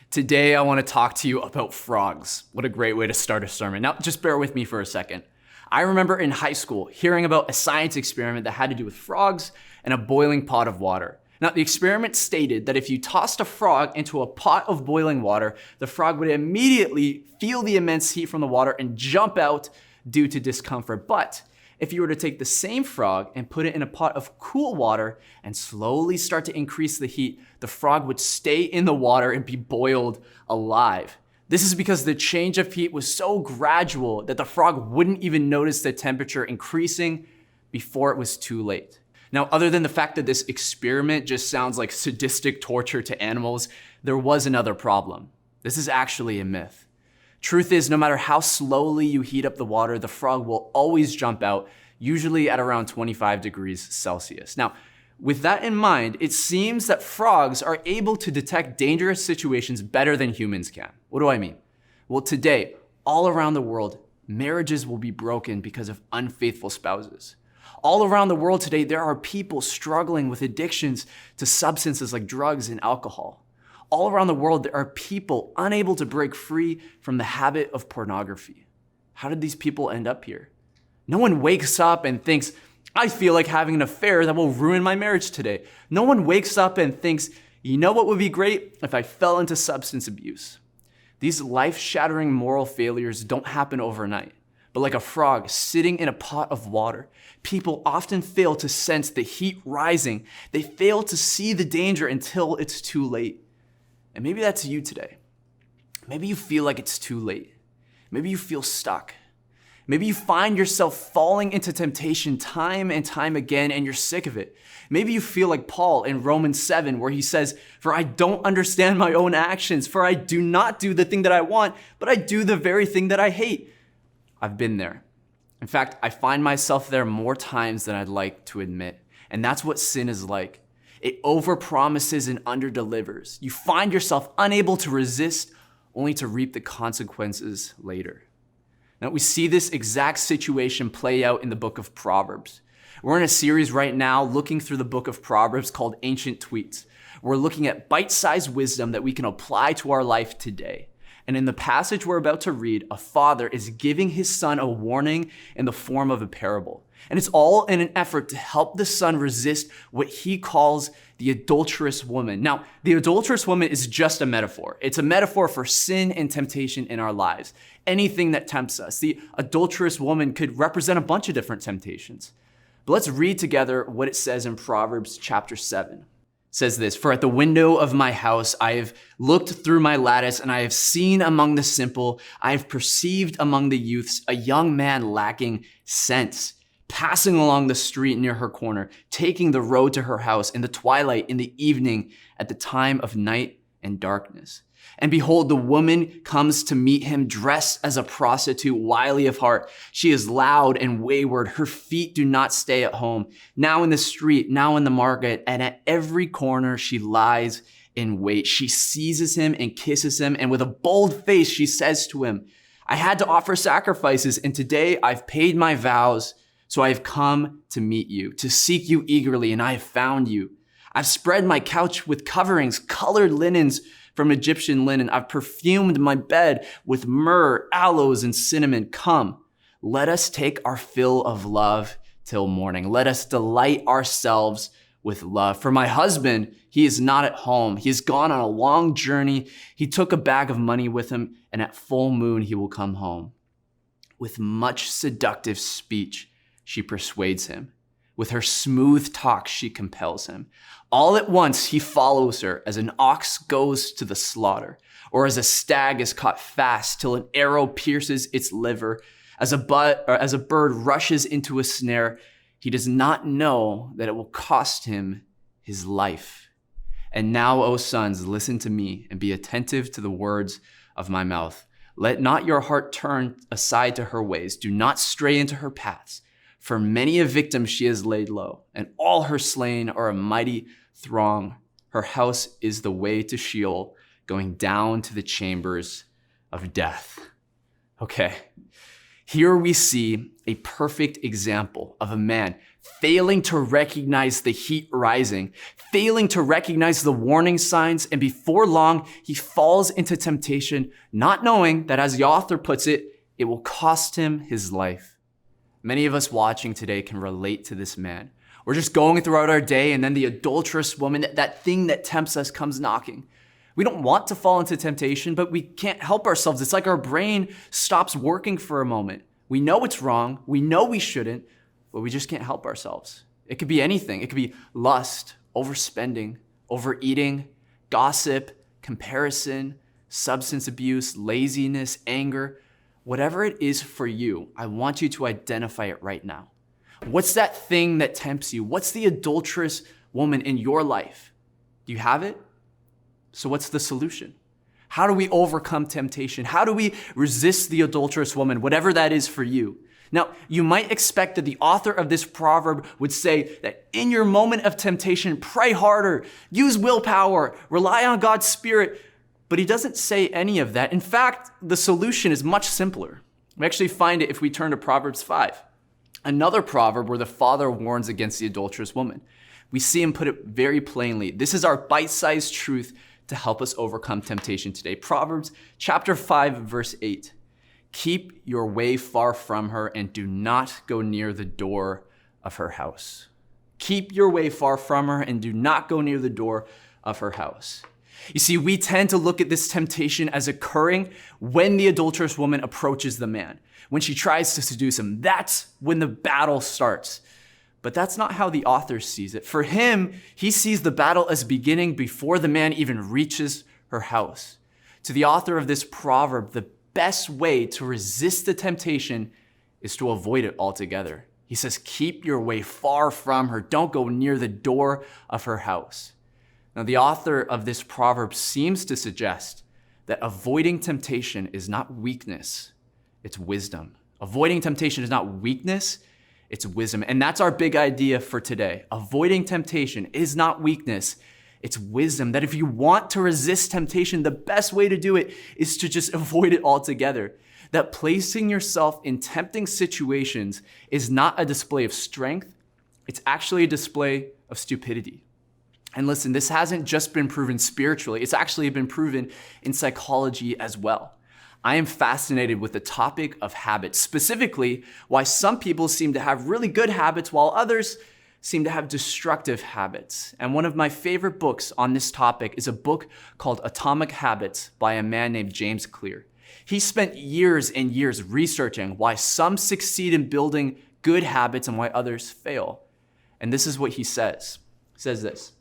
Today, I want to talk to you about frogs. What a great way to start a sermon. Now, just bear with me for a second. I remember in high school hearing about a science experiment that had to do with frogs and a boiling pot of water. Now, the experiment stated that if you tossed a frog into a pot of boiling water, the frog would immediately feel the immense heat from the water and jump out due to discomfort. But if you were to take the same frog and put it in a pot of cool water and slowly start to increase the heat, the frog would stay in the water and be boiled alive. This is because the change of heat was so gradual that the frog wouldn't even notice the temperature increasing before it was too late. Now, other than the fact that this experiment just sounds like sadistic torture to animals, there was another problem. This is actually a myth. Truth is, no matter how slowly you heat up the water, the frog will always jump out, usually at around 25 degrees Celsius. Now, with that in mind, it seems that frogs are able to detect dangerous situations better than humans can. What do I mean? Well, today, all around the world, marriages will be broken because of unfaithful spouses. All around the world today, there are people struggling with addictions to substances like drugs and alcohol. All around the world, there are people unable to break free from the habit of pornography. How did these people end up here? No one wakes up and thinks, I feel like having an affair that will ruin my marriage today. No one wakes up and thinks, you know what would be great if I fell into substance abuse. These life-shattering moral failures don't happen overnight. But like a frog sitting in a pot of water, people often fail to sense the heat rising. They fail to see the danger until it's too late. And maybe that's you today. Maybe you feel like it's too late. Maybe you feel stuck. Maybe you find yourself falling into temptation time and time again and you're sick of it. Maybe you feel like Paul in Romans 7 where he says, "For I don't understand my own actions, for I do not do the thing that I want, but I do the very thing that I hate." I've been there. In fact, I find myself there more times than I'd like to admit. And that's what sin is like. It overpromises and underdelivers. You find yourself unable to resist, only to reap the consequences later. Now, we see this exact situation play out in the book of Proverbs. We're in a series right now looking through the book of Proverbs called Ancient Tweets. We're looking at bite-sized wisdom that we can apply to our life today. And in the passage we're about to read, a father is giving his son a warning in the form of a parable. And it's all in an effort to help the son resist what he calls the adulterous woman. Now, the adulterous woman is just a metaphor. It's a metaphor for sin and temptation in our lives. Anything that tempts us. The adulterous woman could represent a bunch of different temptations. But let's read together what it says in Proverbs chapter 7. It says this, "For at the window of my house I have looked through my lattice, and I have seen among the simple, I have perceived among the youths a young man lacking sense, passing along the street near her corner, taking the road to her house in the twilight, in the evening, at the time of night and darkness. And behold, the woman comes to meet him dressed as a prostitute, wily of heart. She is loud and wayward. Her feet do not stay at home. Now in the street, now in the market, and at every corner she lies in wait. She seizes him and kisses him, and with a bold face she says to him, I had to offer sacrifices, and today I've paid my vows. So I have come to meet you, to seek you eagerly, and I have found you. I've spread my couch with coverings, colored linens from Egyptian linen. I've perfumed my bed with myrrh, aloes, and cinnamon. Come, let us take our fill of love till morning. Let us delight ourselves with love. For my husband, he is not at home. He has gone on a long journey. He took a bag of money with him, and at full moon he will come home." With much seductive speech, she persuades him. With her smooth talk, she compels him. All at once, he follows her as an ox goes to the slaughter, or as a stag is caught fast till an arrow pierces its liver, as a bird rushes into a snare. He does not know that it will cost him his life. And now, O sons, listen to me and be attentive to the words of my mouth. Let not your heart turn aside to her ways. Do not stray into her paths. For many a victim she has laid low, and all her slain are a mighty throng. Her house is the way to Sheol, going down to the chambers of death. Okay, here we see a perfect example of a man failing to recognize the heat rising, failing to recognize the warning signs, and before long, he falls into temptation, not knowing that, as the author puts it, it will cost him his life. Many of us watching today can relate to this man. We're just going throughout our day, and then the adulterous woman, that thing that tempts us, comes knocking. We don't want to fall into temptation, but we can't help ourselves. It's like our brain stops working for a moment. We know it's wrong. We know we shouldn't, but we just can't help ourselves. It could be anything. It could be lust, overspending, overeating, gossip, comparison, substance abuse, laziness, anger. Whatever it is for you, I want you to identify it right now. What's that thing that tempts you? What's the adulterous woman in your life? Do you have it? So what's the solution? How do we overcome temptation? How do we resist the adulterous woman, whatever that is for you? Now, you might expect that the author of this proverb would say that in your moment of temptation, pray harder, use willpower, rely on God's Spirit, but he doesn't say any of that. In fact, the solution is much simpler. We actually find it if we turn to Proverbs 5, another proverb where the father warns against the adulterous woman. We see him put it very plainly. This is our bite-sized truth to help us overcome temptation today. Proverbs chapter 5, verse 8. Keep your way far from her and do not go near the door of her house. Keep your way far from her and do not go near the door of her house. You see, we tend to look at this temptation as occurring when the adulterous woman approaches the man, when she tries to seduce him. That's when the battle starts. But that's not how the author sees it. For him, he sees the battle as beginning before the man even reaches her house. To the author of this proverb, the best way to resist the temptation is to avoid it altogether. He says, keep your way far from her. Don't go near the door of her house. Now, the author of this proverb seems to suggest that avoiding temptation is not weakness, it's wisdom. Avoiding temptation is not weakness, it's wisdom. And that's our big idea for today. Avoiding temptation is not weakness, it's wisdom. That if you want to resist temptation, the best way to do it is to just avoid it altogether. That placing yourself in tempting situations is not a display of strength, it's actually a display of stupidity. And listen, this hasn't just been proven spiritually, it's actually been proven in psychology as well. I am fascinated with the topic of habits, specifically why some people seem to have really good habits while others seem to have destructive habits. And one of my favorite books on this topic is a book called Atomic Habits by a man named James Clear. He spent years and years researching why some succeed in building good habits and why others fail. And this is what he says. He says this: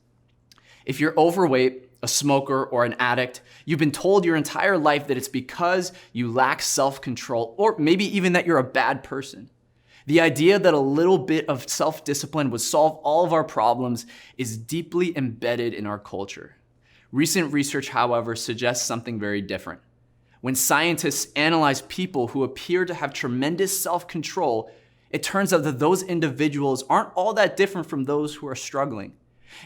if you're overweight, a smoker, or an addict, you've been told your entire life that it's because you lack self-control, or maybe even that you're a bad person. The idea that a little bit of self-discipline would solve all of our problems is deeply embedded in our culture. Recent research, however, suggests something very different. When scientists analyze people who appear to have tremendous self-control, it turns out that those individuals aren't all that different from those who are struggling.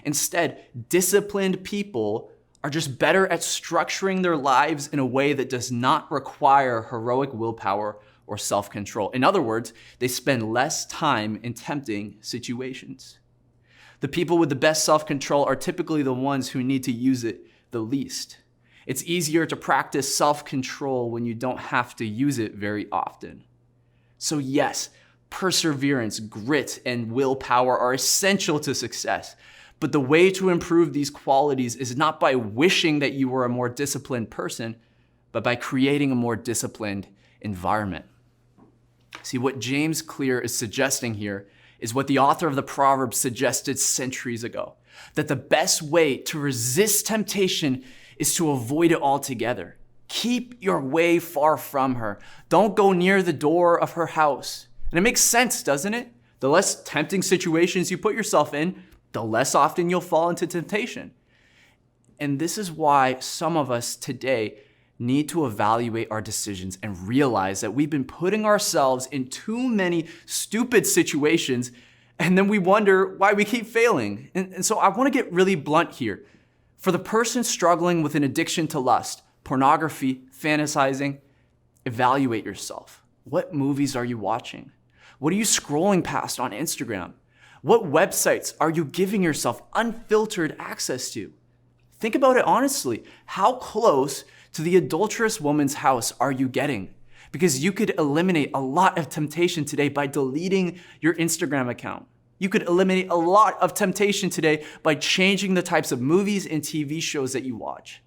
Instead, disciplined people are just better at structuring their lives in a way that does not require heroic willpower or self-control. In other words, they spend less time in tempting situations. The people with the best self-control are typically the ones who need to use it the least. It's easier to practice self-control when you don't have to use it very often. So yes, perseverance, grit, and willpower are essential to success. But the way to improve these qualities is not by wishing that you were a more disciplined person, but by creating a more disciplined environment. See, what James Clear is suggesting here is what the author of the Proverbs suggested centuries ago, that the best way to resist temptation is to avoid it altogether. Keep your way far from her. Don't go near the door of her house. And it makes sense, doesn't it? The less tempting situations you put yourself in, the less often you'll fall into temptation. And this is why some of us today need to evaluate our decisions and realize that we've been putting ourselves in too many stupid situations, and then we wonder why we keep failing. And so I want to get really blunt here. For the person struggling with an addiction to lust, pornography, fantasizing, evaluate yourself. What movies are you watching? What are you scrolling past on Instagram? What websites are you giving yourself unfiltered access to? Think about it honestly. How close to the adulterous woman's house are you getting? Because you could eliminate a lot of temptation today by deleting your Instagram account. You could eliminate a lot of temptation today by changing the types of movies and TV shows that you watch.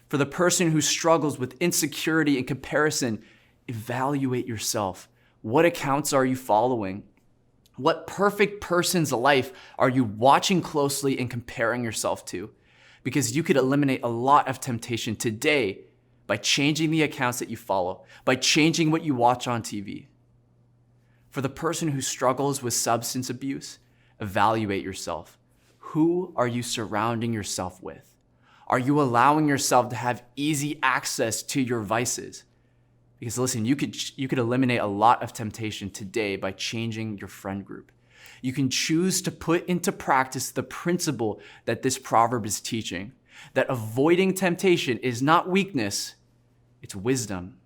For the person who struggles with insecurity and comparison, evaluate yourself. What accounts are you following? What perfect person's life are you watching closely and comparing yourself to? Because you could eliminate a lot of temptation today by changing the accounts that you follow, by changing what you watch on TV. For the person who struggles with substance abuse, evaluate yourself. Who are you surrounding yourself with? Are you allowing yourself to have easy access to your vices? Because listen, you could eliminate a lot of temptation today by changing your friend group. You can choose to put into practice the principle that this proverb is teaching, that avoiding temptation is not weakness, it's wisdom.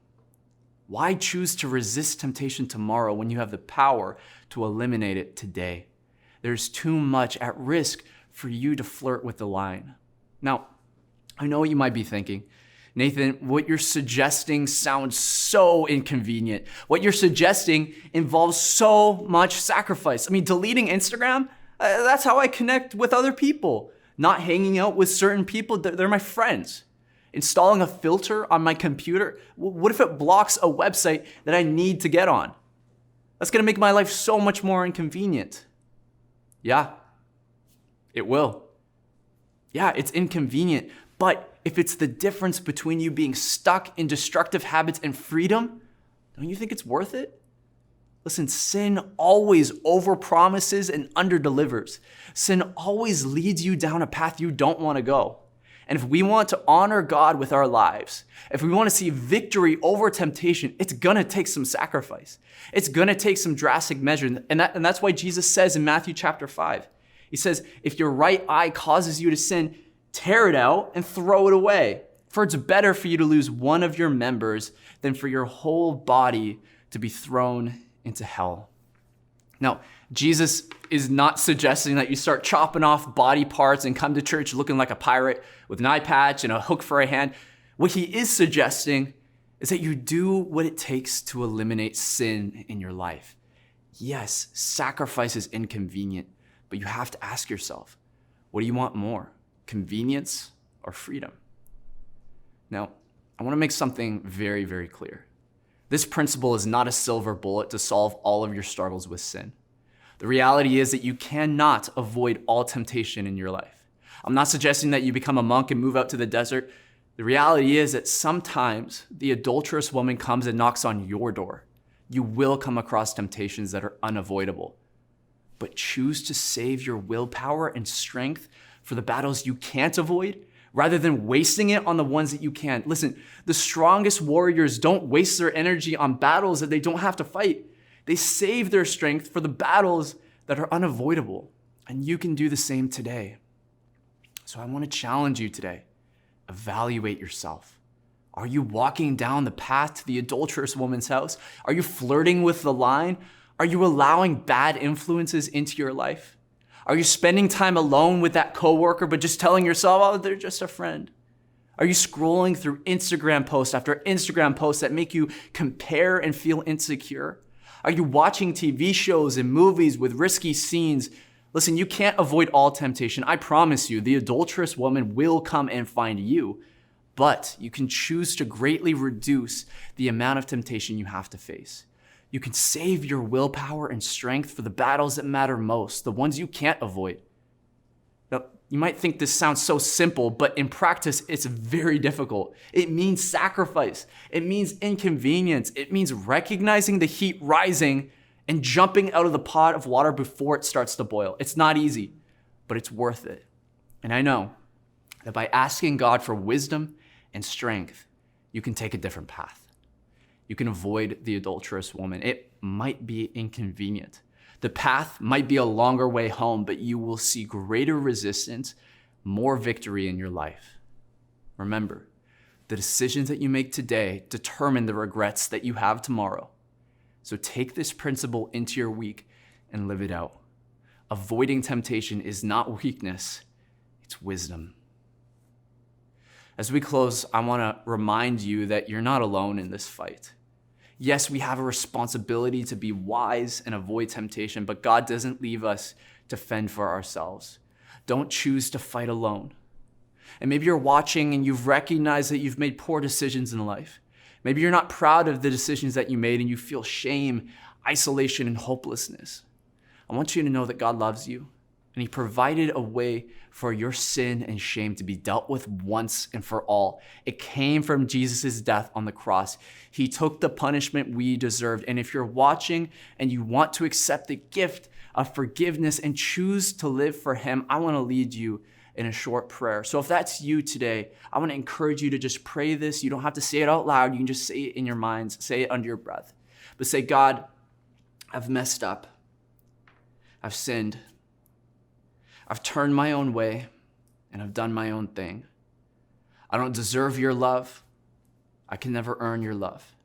Why choose to resist temptation tomorrow when you have the power to eliminate it today? There's too much at risk for you to flirt with the line. Now, I know what you might be thinking. Nathan, what you're suggesting sounds so inconvenient. What you're suggesting involves so much sacrifice. I mean, deleting Instagram, that's how I connect with other people. Not hanging out with certain people, they're my friends. Installing a filter on my computer, what if it blocks a website that I need to get on? That's gonna make my life so much more inconvenient. Yeah, it will. Yeah, it's inconvenient, but if it's the difference between you being stuck in destructive habits and freedom, don't you think it's worth it? Listen, sin always overpromises and underdelivers. Sin always leads you down a path you don't want to go. And if we want to honor God with our lives, if we want to see victory over temptation, it's going to take some sacrifice. It's going to take some drastic measures. And that's why Jesus says in Matthew chapter 5, he says, if your right eye causes you to sin, tear it out and throw it away. For it's better for you to lose one of your members than for your whole body to be thrown into hell. Now, Jesus is not suggesting that you start chopping off body parts and come to church looking like a pirate with an eye patch and a hook for a hand. What he is suggesting is that you do what it takes to eliminate sin in your life. Yes, sacrifice is inconvenient, but you have to ask yourself, what do you want more? Convenience or freedom? Now, I want to make something very, very clear. This principle is not a silver bullet to solve all of your struggles with sin. The reality is that you cannot avoid all temptation in your life. I'm not suggesting that you become a monk and move out to the desert. The reality is that sometimes the adulterous woman comes and knocks on your door. You will come across temptations that are unavoidable. But choose to save your willpower and strength for the battles you can't avoid, rather than wasting it on the ones that you can. Listen, the strongest warriors don't waste their energy on battles that they don't have to fight. They save their strength for the battles that are unavoidable. And you can do the same today. So I want to challenge you today. Evaluate yourself. Are you walking down the path to the adulterous woman's house? Are you flirting with the line? Are you allowing bad influences into your life? Are you spending time alone with that coworker, but just telling yourself, oh, they're just a friend? Are you scrolling through Instagram post after Instagram posts that make you compare and feel insecure? Are you watching TV shows and movies with risky scenes? Listen, you can't avoid all temptation. I promise you, the adulterous woman will come and find you, but you can choose to greatly reduce the amount of temptation you have to face. You can save your willpower and strength for the battles that matter most, the ones you can't avoid. Now, you might think this sounds so simple, but in practice, it's very difficult. It means sacrifice. It means inconvenience. It means recognizing the heat rising and jumping out of the pot of water before it starts to boil. It's not easy, but it's worth it. And I know that by asking God for wisdom and strength, you can take a different path. You can avoid the adulterous woman. It might be inconvenient. The path might be a longer way home, but you will see greater resistance, more victory in your life. Remember, the decisions that you make today determine the regrets that you have tomorrow. So take this principle into your week and live it out. Avoiding temptation is not weakness, it's wisdom. As we close, I want to remind you that you're not alone in this fight. Yes, we have a responsibility to be wise and avoid temptation, but God doesn't leave us to fend for ourselves. Don't choose to fight alone. And maybe you're watching and you've recognized that you've made poor decisions in life. Maybe you're not proud of the decisions that you made and you feel shame, isolation, and hopelessness. I want you to know that God loves you and He provided a way for your sin and shame to be dealt with once and for all. It came from Jesus' death on the cross. He took the punishment we deserved. And if you're watching and you want to accept the gift of forgiveness and choose to live for Him, I want to lead you in a short prayer. So if that's you today, I want to encourage you to just pray this. You don't have to say it out loud. You can just say it in your minds. Say it under your breath. But say, God, I've messed up. I've sinned. I've turned my own way and I've done my own thing. I don't deserve your love. I can never earn your love.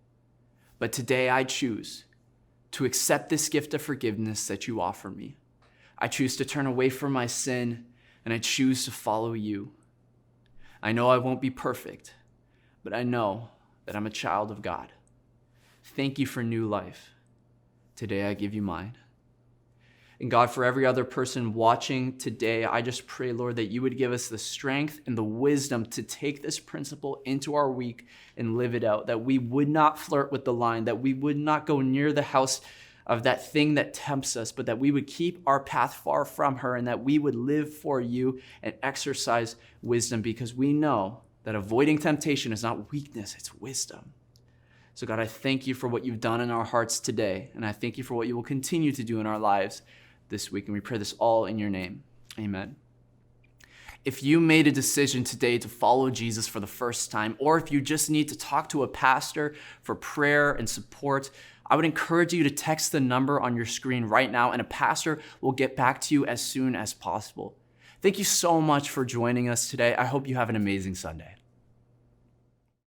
But today I choose to accept this gift of forgiveness that you offer me. I choose to turn away from my sin and I choose to follow you. I know I won't be perfect, but I know that I'm a child of God. Thank you for new life. Today I give you mine. And God, for every other person watching today, I just pray, Lord, that you would give us the strength and the wisdom to take this principle into our week and live it out, that we would not flirt with the line, that we would not go near the house of that thing that tempts us, but that we would keep our path far from her and that we would live for you and exercise wisdom, because we know that avoiding temptation is not weakness, it's wisdom. So God, I thank you for what you've done in our hearts today, and I thank you for what you will continue to do in our lives this week, and we pray this all in your name. Amen. If you made a decision today to follow Jesus for the first time, or if you just need to talk to a pastor for prayer and support, I would encourage you to text the number on your screen right now, and a pastor will get back to you as soon as possible. Thank you so much for joining us today. I hope you have an amazing Sunday.